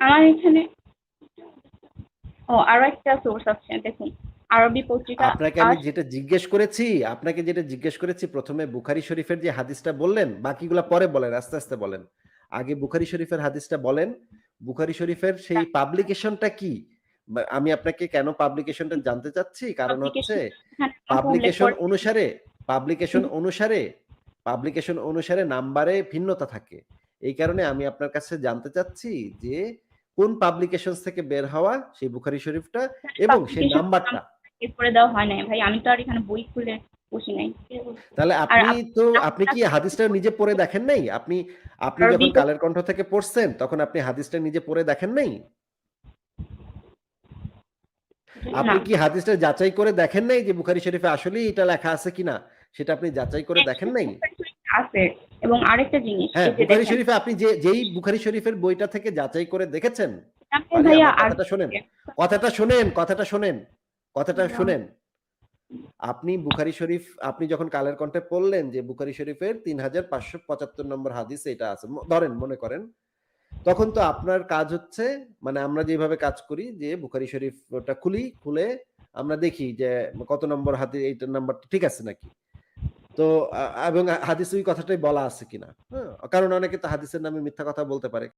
আমার এখানে আরো একটা সোর্স আছে, দেখুন আরবি পত্রিকা আপনাকে আমি যেটা জিজ্ঞেস করেছি প্রথমে বুখারী শরীফের যে হাদিসটা বললেন, বাকিগুলা পরে বলেন, আস্তে আস্তে বলেন। আগে বুখারী শরীফের হাদিসটা বলেন। বুখারী শরীফের সেই পাবলিকেশনটা কি? আমি আপনাকে কেন পাবলিকেশনটা জানতে চাচ্ছি, কারণ হচ্ছে পাবলিকেশন নামটা উল্লেখ পাবলিকেশন করেছেন। অনুসারে পাবলিকেশন অনুসারে পাবলিকেশন অনুসারে নাম্বারে ভিন্নতা থাকে। এই কারণে আমি আপনার কাছে জানতে চাচ্ছি যে কোন পাবলিকেশনস থেকে বের হওয়া সেই বুখারী শরীফটা এবং সেই পাবলিকেশন নাম্বারটা। বের করে দেওয়া হয় নাই ভাই, আমি তো আর এখানে বই খুলে বসি নাই। তাহলে আর আপনি কি হাদিসটা নিজে পড়ে দেখেন নাই? আপনি আপনি আরবি যখন কালের কণ্ঠ থেকে পড়ছেন তখন আপনি হাদিসটা নিজে পড়ে দেখেন নাই? না আপনি কি হাদিসটা যাচাই করে দেখেন নাই যে বুখারী শরীফে আসলেই এটা লেখা আছে কিনা? সেটা আপনি যাচাই করে দেখেন নাই? আছে। এবং আরেকটা জিনিস, হ্যাঁ, এই যে বুখারী দেখেন শরীফে আপনি যেই বুখারী শরীফের বইটা থেকে যাচাই করে দেখেছেন, আরে ভাইয়া আমার আর কথাটা শোনেন। কথাটা শোনেন, কথাটা শোনেন, কথাটা শোনেন। আপনি বুখারী শরীফ আপনি যখন কালের কণ্ঠে পড়লেন যে বুখারী শরীফের ৩৫৭৫ নম্বর হাদিস এটা আছে। ধরেন মনে করেন, তখন তো আপনার কাজ হচ্ছে মানে আমরা যেভাবে কাজ করি যে বুখারী শরীফ ওটা খুলে আমরা দেখি যে কত নম্বর এইটার নাম্বারটা ঠিক আছে নাকি। তো এবং হাদিসে ওই কথাটাই বলা আছে কিনা। হ্যাঁ? কারণ অনেকে তো হাদিসের নামে মিথ্যা কথা বলতে পারে।